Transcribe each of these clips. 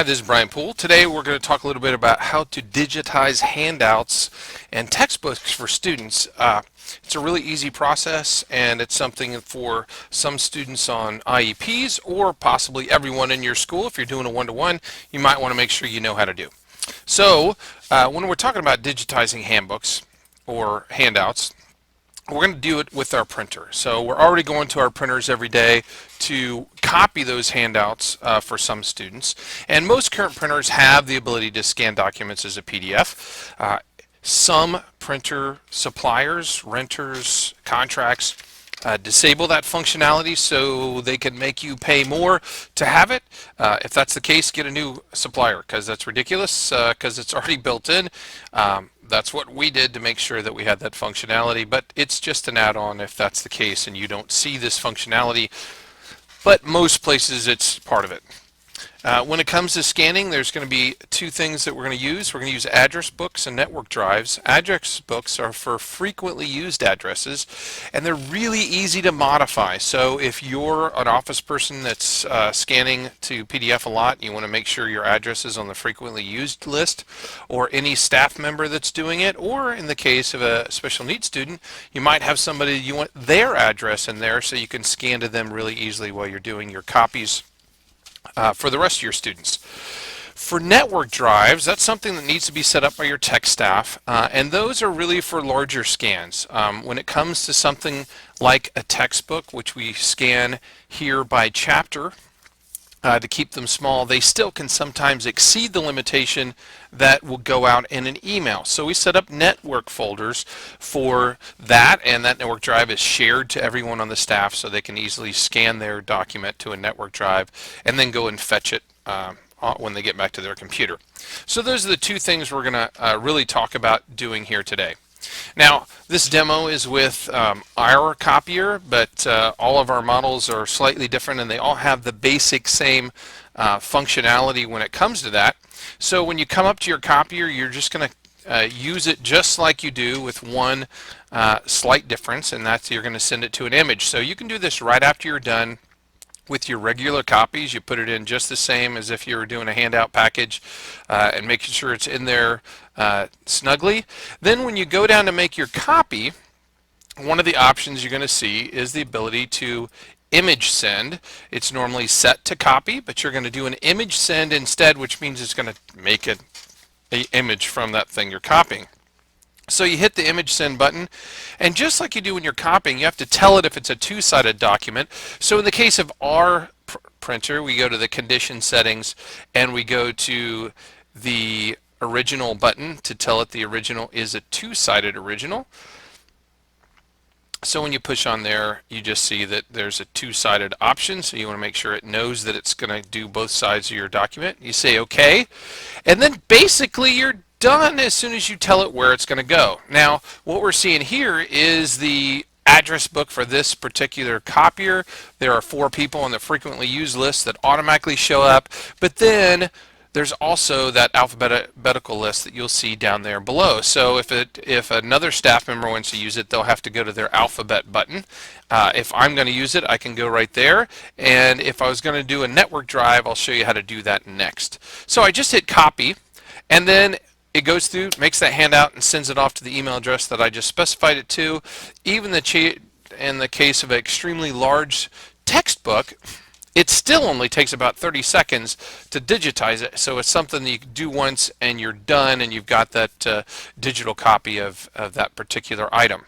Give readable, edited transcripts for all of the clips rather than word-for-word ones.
Hi, this is Brian Poole. Today we're going to talk a little bit about how to digitize handouts and textbooks for students. It's a really easy process, and it's something for some students on IEPs or possibly everyone in your school. If you're doing a one-to-one, you might want to make sure you know how to do. So when we're talking about digitizing handbooks or handouts, we're going to do it with our printer. So we're already going to our printers every day to copy those handouts for some students. And most current printers have the ability to scan documents as a PDF. Some printer suppliers, renters, contracts disable that functionality so they can make you pay more to have it. If that's the case, get a new supplier, because that's ridiculous, because it's already built in. That's what we did to make sure that we had that functionality, but it's just an add-on if that's the case and you don't see this functionality, but most places it's part of it. When it comes to scanning, there's going to be two things that we're going to use. We're going to use address books and network drives. Address books are for frequently used addresses, and they're really easy to modify. So if you're an office person that's scanning to PDF a lot, and you want to make sure your address is on the frequently used list, or any staff member that's doing it, or in the case of a special needs student, you might have somebody you want their address in there so you can scan to them really easily while you're doing your copies for the rest of your students. For network drives, that's something that needs to be set up by your tech staff, and those are really for larger scans. When it comes to something like a textbook, which we scan here by chapter to keep them small, they still can sometimes exceed the limitation that will go out in an email. So we set up network folders for that, and that network drive is shared to everyone on the staff so they can easily scan their document to a network drive and then go and fetch it when they get back to their computer. So those are the two things we're going to really talk about doing here today. Now, this demo is with our copier, but all of our models are slightly different, and they all have the basic same functionality when it comes to that. So when you come up to your copier, you're just going to use it just like you do, with one slight difference, and that's you're going to send it to an image. So you can do this right after you're done with your regular copies. You put it in just the same as if you were doing a handout package, and making sure it's in there snugly. Then when you go down to make your copy, one of the options you're going to see is the ability to image send. It's normally set to copy, but you're going to do an image send instead, which means it's going to make it an image from that thing you're copying. So you hit the image send button, and just like you do when you're copying, you have to tell it if it's a two-sided document. So in the case of our printer, we go to the condition settings and we go to the original button to tell it the original is a two-sided original. So when you push on there, you just see that there's a two-sided option, so you want to make sure it knows that it's going to do both sides of your document. You say OK, and then basically you're done as soon as you tell it where it's going to go. Now, what we're seeing here is the address book for this particular copier. There are 4 people on the frequently used list that automatically show up, but then there's also that alphabetical list that you'll see down there below. So if another staff member wants to use it, they'll have to go to their alphabet button. If I'm going to use it, I can go right there, and if I was going to do a network drive, I'll show you how to do that next. So I just hit copy, and then it goes through, makes that handout, and sends it off to the email address that I just specified it to. Even in the case of an extremely large textbook, it still only takes about 30 seconds to digitize it. So it's something that you can do once and you're done, and you've got that digital copy of that particular item.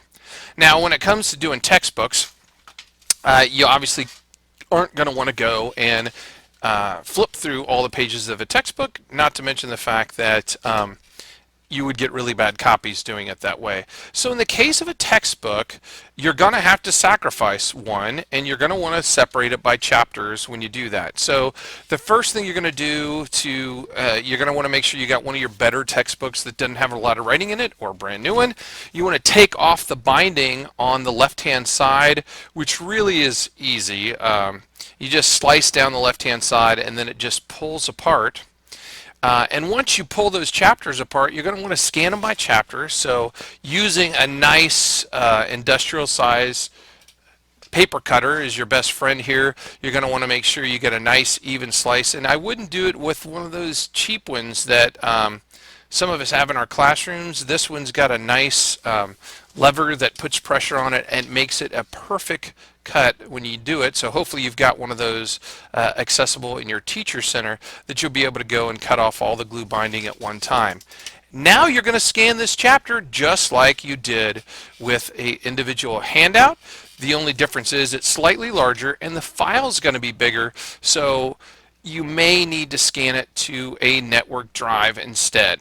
Now, when it comes to doing textbooks, you obviously aren't going to want to go and flip through all the pages of a textbook, not to mention the fact that you would get really bad copies doing it that way. So in the case of a textbook, you're going to have to sacrifice one, and you're going to want to separate it by chapters when you do that. So the first thing you're going to do you're going to want to make sure you got one of your better textbooks that doesn't have a lot of writing in it, or a brand new one. You want to take off the binding on the left-hand side, which really is easy. You just slice down the left-hand side, and then it just pulls apart. And once you pull those chapters apart, you're going to want to scan them by chapter. So using a nice industrial size paper cutter is your best friend here. You're going to want to make sure you get a nice even slice, and I wouldn't do it with one of those cheap ones that some of us have in our classrooms. This one's got a nice lever that puts pressure on it and makes it a perfect cut when you do it. So hopefully you've got one of those accessible in your teacher center that you'll be able to go and cut off all the glue binding at one time. Now you're going to scan this chapter just like you did with an individual handout. The only difference is it's slightly larger and the file's going to be bigger, so you may need to scan it to a network drive instead.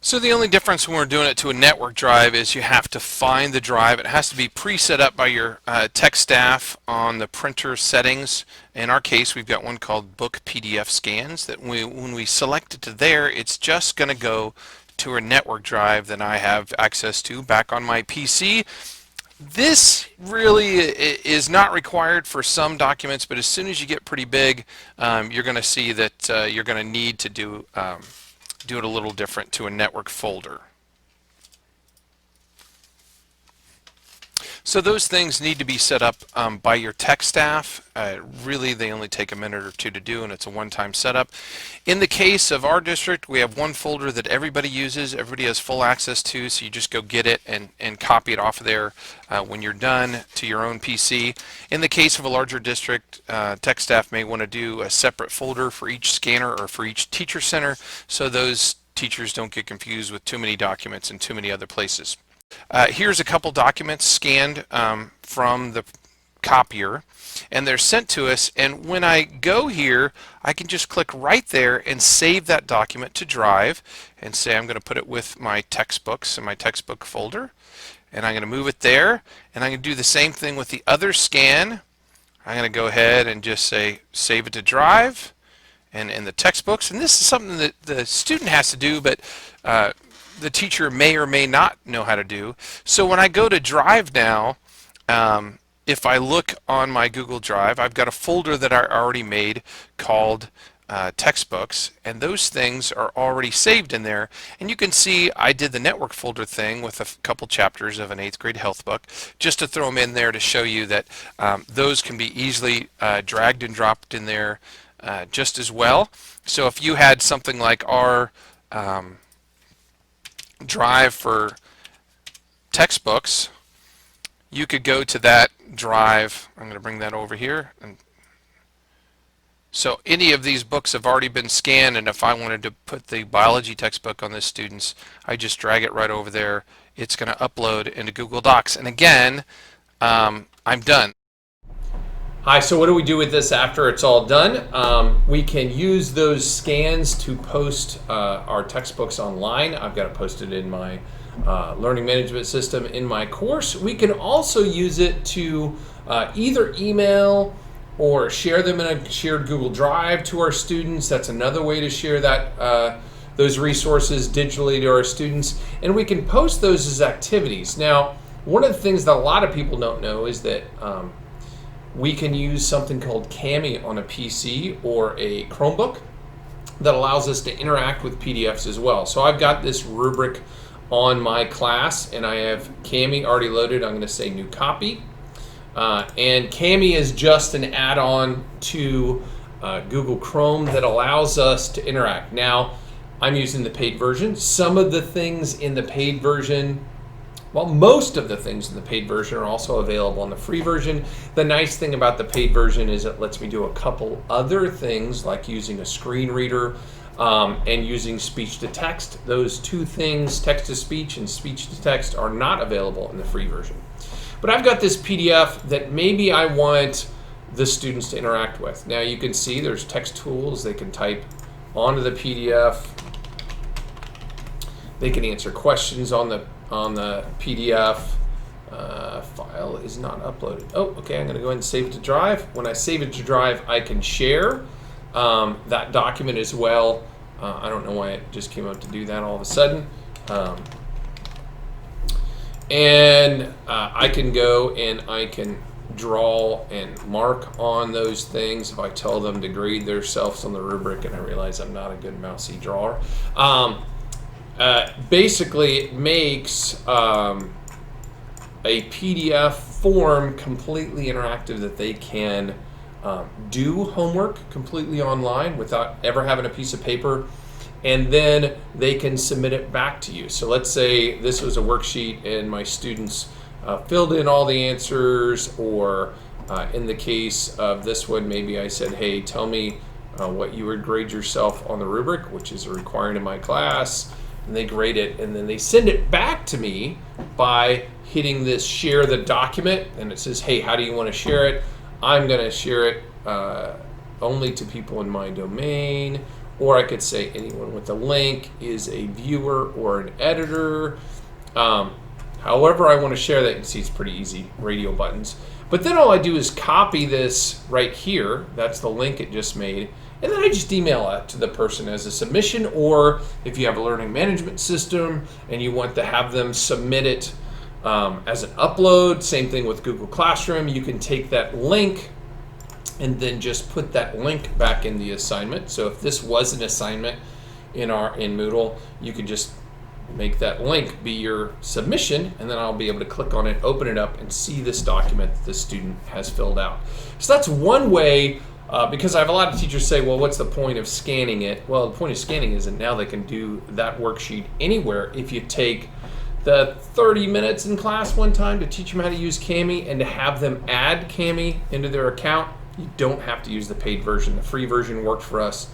So the only difference when we're doing it to a network drive is you have to find the drive. It has to be pre-set up by your tech staff on the printer settings. In our case, we've got one called Book PDF Scans that when we select it to there, it's just going to go to a network drive that I have access to back on my PC. This really is not required for some documents, but as soon as you get pretty big, you're going to see that you're going to need to do it a little different to a network folder. So those things need to be set up by your tech staff. Really, they only take a minute or two to do, and it's a one-time setup. In the case of our district, we have one folder that everybody uses, everybody has full access to, so you just go get it and copy it off of there when you're done to your own PC. In the case of a larger district, tech staff may want to do a separate folder for each scanner or for each teacher center, so those teachers don't get confused with too many documents in too many other places. Here's a couple documents scanned from the copier, and they're sent to us, and when I go here I can just click right there and save that document to Drive and say I'm going to put it with my textbooks in my textbook folder, and I'm going to move it there, and I'm going to do the same thing with the other scan. I'm going to go ahead and just say save it to Drive and in the textbooks, and this is something that the student has to do, but the teacher may or may not know how to do. So when I go to Drive now, if I look on my Google Drive, I've got a folder that I already made called textbooks, and those things are already saved in there. And you can see I did the network folder thing with a couple chapters of an 8th grade health book just to throw them in there to show you that those can be easily dragged and dropped in there just as well. So if you had something like our drive for textbooks, you could go to that drive. I'm going to bring that over here, and so any of these books have already been scanned, and if I wanted to put the biology textbook on this student's, I just drag it right over there. It's going to upload into Google Docs, and again, I'm done. Hi, so what do we do with this after it's all done? We can use those scans to post our textbooks online. I've got it posted in my learning management system in my course. We can also use it to either email or share them in a shared Google Drive to our students. That's another way to share that those resources digitally to our students. And we can post those as activities. Now, one of the things that a lot of people don't know is that we can use something called Kami on a PC or a Chromebook that allows us to interact with PDFs as well. So I've got this rubric on my class, and I have Kami already loaded. I'm going to say new copy. And Kami is just an add-on to Google Chrome that allows us to interact. Now, I'm using the paid version. Some of the things in the paid version, well, most of the things in the paid version are also available on the free version. The nice thing about the paid version is it lets me do a couple other things, like using a screen reader and using speech to text. Those two things, text to speech and speech to text, are not available in the free version. But I've got this PDF that maybe I want the students to interact with. Now you can see there's text tools. They can type onto the PDF. They can answer questions on the PDF. File is not uploaded. Oh, okay, I'm going to go ahead and save it to Drive. When I save it to Drive, I can share that document as well. I don't know why it just came out to do that all of a sudden. I can go and I can draw and mark on those things if I tell them to grade themselves on the rubric, and I realize I'm not a good mousy drawer. Basically, it makes a PDF form completely interactive that they can do homework completely online without ever having a piece of paper, and then they can submit it back to you. So let's say this was a worksheet and my students filled in all the answers, or in the case of this one, maybe I said, hey, tell me what you would grade yourself on the rubric, which is required in my class, and they grade it, and then they send it back to me by hitting this share the document, and it says, hey, how do you want to share it? I'm going to share it only to people in my domain, or I could say anyone with a link is a viewer or an editor. However I want to share that. You can see it's pretty easy, radio buttons. But then all I do is copy this right here. That's the link it just made. And then I just email it to the person as a submission, or if you have a learning management system and you want to have them submit it as an upload, same thing with Google Classroom, you can take that link and then just put that link back in the assignment. So if this was an assignment in Moodle, you could just make that link be your submission, and then I'll be able to click on it, open it up, and see this document that the student has filled out. So that's one way, because I have a lot of teachers say, well, what's the point of scanning it? Well, the point of scanning is that now they can do that worksheet anywhere. If you take the 30 minutes in class one time to teach them how to use Kami and to have them add Kami into their account, you don't have to use the paid version. The free version worked for us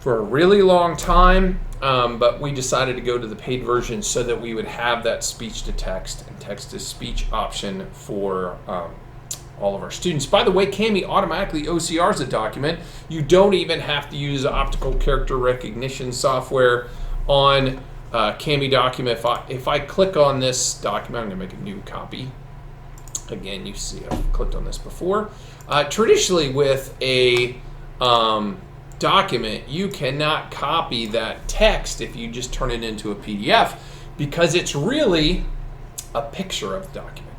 for a really long time, but we decided to go to the paid version so that we would have that speech to text and text to speech option for all of our students. By the way, Kami automatically OCRs a document. You don't even have to use optical character recognition software on Kami document. If I click on this document, I'm going to make a new copy. Again, you see I've clicked on this before. Traditionally with a document, you cannot copy that text if you just turn it into a PDF, because it's really a picture of the document.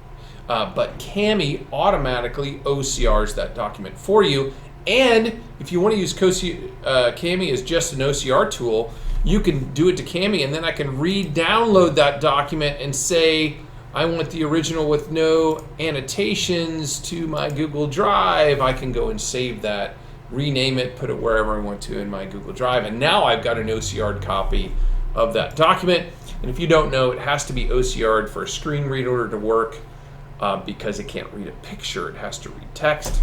But Kami automatically OCRs that document for you. And if you want to use Kami as just an OCR tool, you can do it to Kami, and then I can re-download that document and say, I want the original with no annotations to my Google Drive. I can go and save that, rename it, put it wherever I want to in my Google Drive, and now I've got an OCR'd copy of that document. And if you don't know, it has to be OCR'd for a screen reader to work, because it can't read a picture, it has to read text.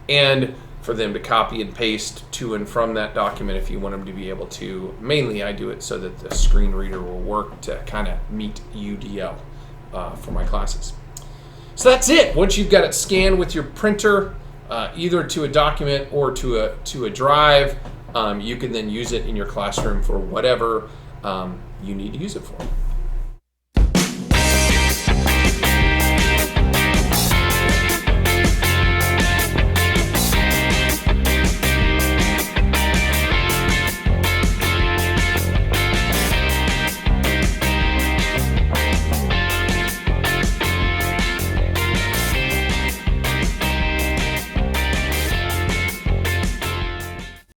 And for them to copy and paste to and from that document if you want them to be able to. Mainly I do it so that the screen reader will work to kind of meet UDL for my classes. So that's it. Once you've got it scanned with your printer, either to a document or to a drive, you can then use it in your classroom for whatever you need to use it for.